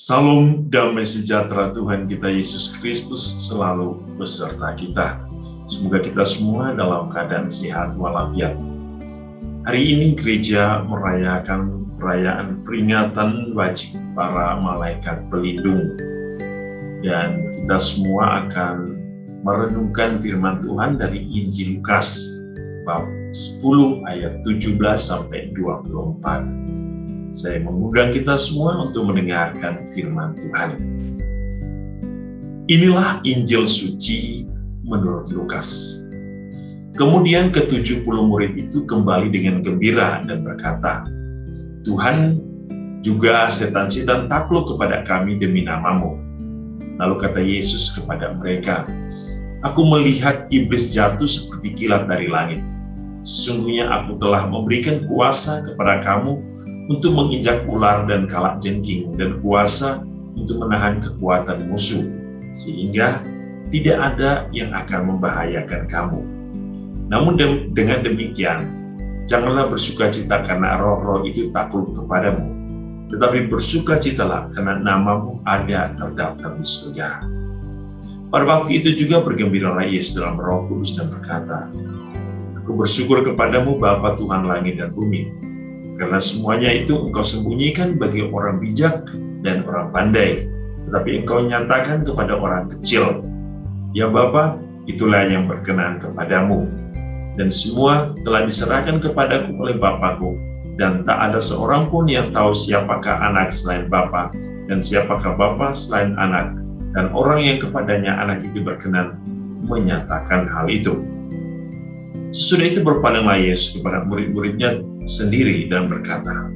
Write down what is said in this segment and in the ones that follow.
Salam damai sejahtera Tuhan kita Yesus Kristus selalu beserta kita. Semoga kita semua dalam keadaan sehat walafiat. Hari ini gereja merayakan perayaan peringatan wajib para malaikat pelindung. Dan kita semua akan merenungkan firman Tuhan dari Injil Lukas bab 10 ayat 17 sampai 24. Saya mengundang kita semua untuk mendengarkan firman Tuhan. Inilah Injil suci menurut Lukas. Kemudian ke-70 murid itu kembali dengan gembira dan berkata, "Tuhan, juga setan-setan takluk kepada kami demi nama-Mu." Lalu kata Yesus kepada mereka, "Aku melihat iblis jatuh seperti kilat dari langit. Sesungguhnya aku telah memberikan kuasa kepada kamu untuk menginjak ular dan kalajengking, dan kuasa untuk menahan kekuatan musuh, sehingga tidak ada yang akan membahayakan kamu. Namun dengan demikian, janganlah bersukacita karena roh-roh itu takluk kepadamu, tetapi bersukacitalah karena namamu ada terdaftar di surga." Pada waktu itu juga bergembiralah Yesus dalam Roh Kudus dan berkata, "Aku bersyukur kepadamu Bapa Tuhan langit dan bumi, karena semuanya itu Engkau sembunyikan bagi orang bijak dan orang pandai, tetapi Engkau nyatakan kepada orang kecil. Ya Bapa, itulah yang berkenan kepadamu. Dan semua telah diserahkan kepadaku oleh Bapakku, dan tak ada seorang pun yang tahu siapakah anak selain Bapa, dan siapakah Bapa selain anak, dan orang yang kepadanya anak itu berkenan menyatakan hal itu." Sesudah itu berpalinglah Yesus kepada murid-muridnya sendiri dan berkata,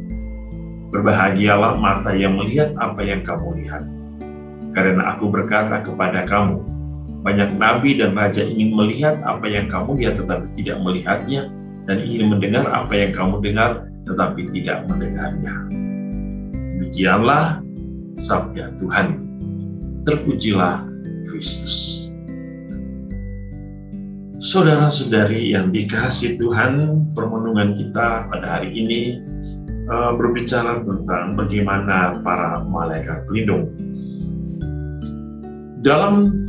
"Berbahagialah mata yang melihat apa yang kamu lihat. Karena aku berkata kepada kamu, banyak nabi dan raja ingin melihat apa yang kamu lihat tetapi tidak melihatnya, dan ingin mendengar apa yang kamu dengar tetapi tidak mendengarnya." Demikianlah sabda Tuhan. Terpujilah Kristus. Saudara-saudari yang dikasihi Tuhan, permenungan kita pada hari ini berbicara tentang bagaimana para malaikat pelindung. Dalam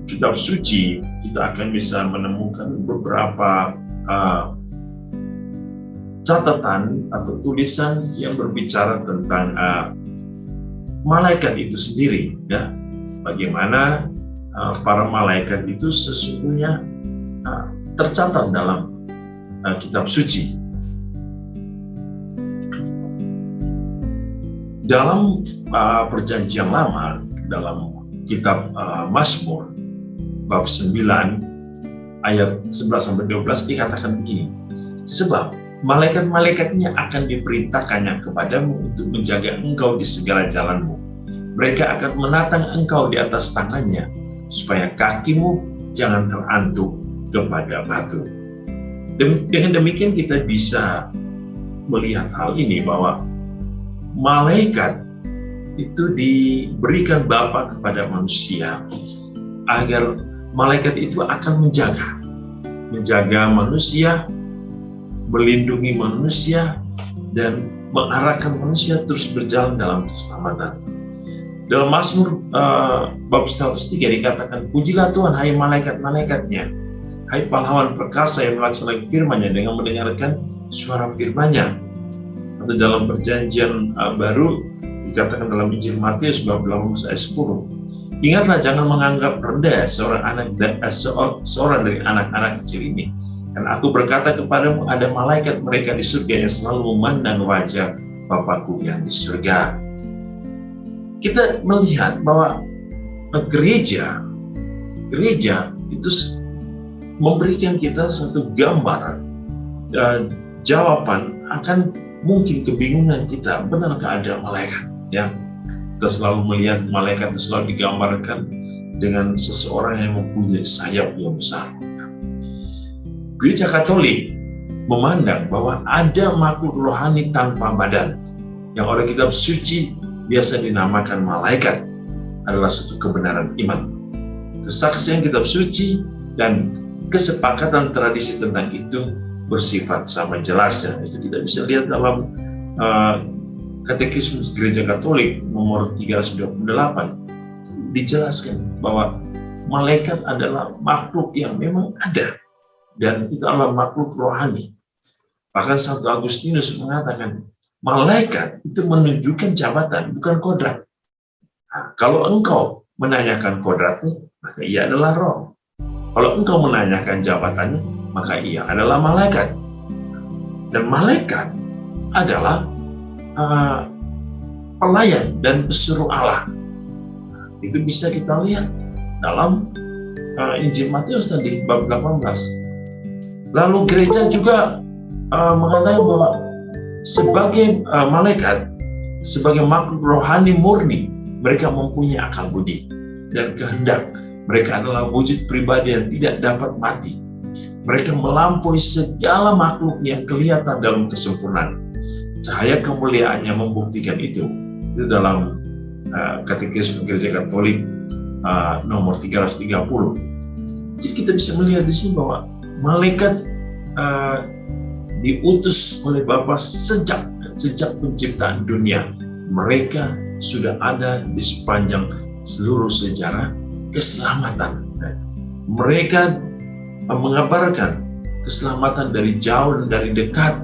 kitab suci, kita akan bisa menemukan beberapa catatan atau tulisan yang berbicara tentang malaikat itu sendiri, ya. Bagaimana para malaikat itu sesungguhnya tercatat dalam kitab suci. Dalam perjanjian lama, dalam kitab Mazmur bab 9 ayat 11-12 dikatakan begini, "Sebab malaikat-malaikatnya akan diperintahkannya kepadamu untuk menjaga engkau di segala jalanmu. Mereka akan menatang engkau di atas tangannya, supaya kakimu jangan terantuk kepada batu." Dengan demikian kita bisa melihat hal ini, bahwa malaikat itu diberikan Bapa kepada manusia, agar malaikat itu akan menjaga manusia, melindungi manusia, dan mengarahkan manusia terus berjalan dalam keselamatan. Dalam Mazmur bab 103 dikatakan, "Pujilah Tuhan, hai malaikat-malaikatnya, hai pahlawan perkasa yang melaksanakan firman-Nya dengan mendengarkan suara firman-Nya." Atau dalam perjanjian baru dikatakan dalam Injil Matius bab 18 ayat 10, "Ingatlah, jangan menganggap rendah seorang dari anak-anak kecil ini. Karena aku berkata kepadamu, ada malaikat mereka di surga yang selalu memandang wajah Bapakku yang di surga." Kita melihat bahwa gereja itu memberikan kita satu gambaran dan jawaban akan mungkin kebingungan kita, benarkah ada malaikat? Ya, kita selalu melihat malaikat itu selalu digambarkan dengan seseorang yang mempunyai sayap yang besar. Gereja Katolik memandang bahwa ada makhluk rohani tanpa badan yang oleh kitab suci biasa dinamakan malaikat, adalah satu kebenaran iman. Kesaksian kitab suci dan kesepakatan tradisi tentang itu bersifat sama jelasnya. Itu kita bisa lihat dalam Katekismus Gereja Katolik nomor 328 dijelaskan bahwa malaikat adalah makhluk yang memang ada, dan itu adalah makhluk rohani. Bahkan Santo Agustinus mengatakan malaikat itu menunjukkan jabatan, bukan kodrat. Nah, kalau engkau menanyakan kodratnya, maka ia adalah roh. Kalau engkau menanyakan jabatannya, maka ia adalah malaikat. Dan malaikat adalah pelayan dan pesuruh Allah. Itu bisa kita lihat dalam Injil Matius tadi bab 18. Lalu gereja juga mengatakan bahwa sebagai malaikat, sebagai makhluk rohani murni, mereka mempunyai akal budi dan kehendak. Mereka adalah wujud pribadi yang tidak dapat mati. Mereka melampaui segala makhluk yang kelihatan dalam kesempurnaan. Cahaya kemuliaannya membuktikan itu. Itu dalam Katekismus Gereja Katolik nomor 330. Jadi kita bisa melihat di sini bahwa malaikat diutus oleh Bapa sejak penciptaan dunia. Mereka sudah ada di sepanjang seluruh sejarah keselamatan. Mereka mengabarkan keselamatan dari jauh dan dari dekat,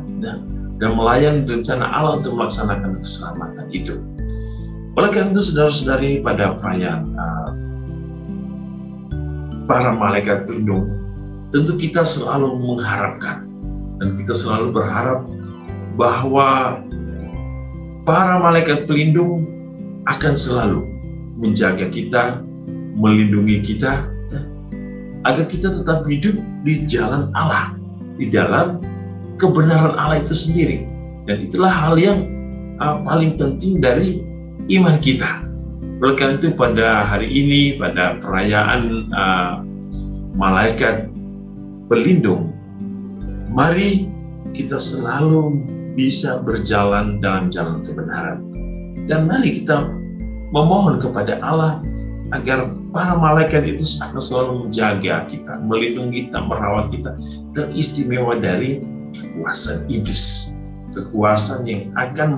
dan melayani rencana Allah untuk melaksanakan keselamatan itu. Oleh karena itu, saudara-saudari, pada perayaan para malaikat pelindung, tentu kita selalu mengharapkan dan kita selalu berharap bahwa para malaikat pelindung akan selalu menjaga kita, melindungi kita, agar kita tetap hidup di jalan Allah, di dalam kebenaran Allah itu sendiri. Dan itulah hal yang paling penting dari iman kita. Oleh karena itu, pada hari ini, pada perayaan malaikat pelindung, mari kita selalu bisa berjalan dalam jalan kebenaran. Dan mari kita memohon kepada Allah agar para malaikat itu akan selalu menjaga kita, melindungi kita, merawat kita, teristimewa dari kekuasaan iblis, kekuasaan yang akan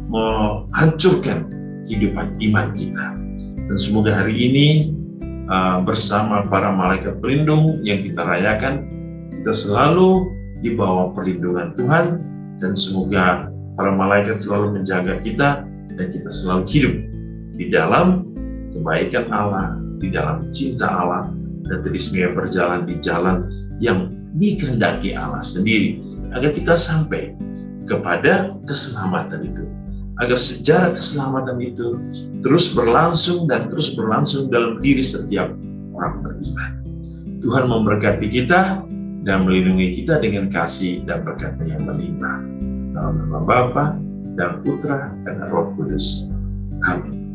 menghancurkan kehidupan iman kita. Dan semoga hari ini bersama para malaikat pelindung yang kita rayakan, kita selalu di bawah perlindungan Tuhan, dan semoga para malaikat selalu menjaga kita dan kita selalu hidup di dalam kebaikan Allah, di dalam cinta Allah, dan teristimewa berjalan di jalan yang dikehendaki Allah sendiri, agar kita sampai kepada keselamatan itu, agar sejarah keselamatan itu terus berlangsung dan terus berlangsung dalam diri setiap orang beriman. Tuhan memberkati kita dan melindungi kita dengan kasih dan berkat-Nya yang melimpah. Dalam nama Bapa dan Putra dan Roh Kudus. Amin.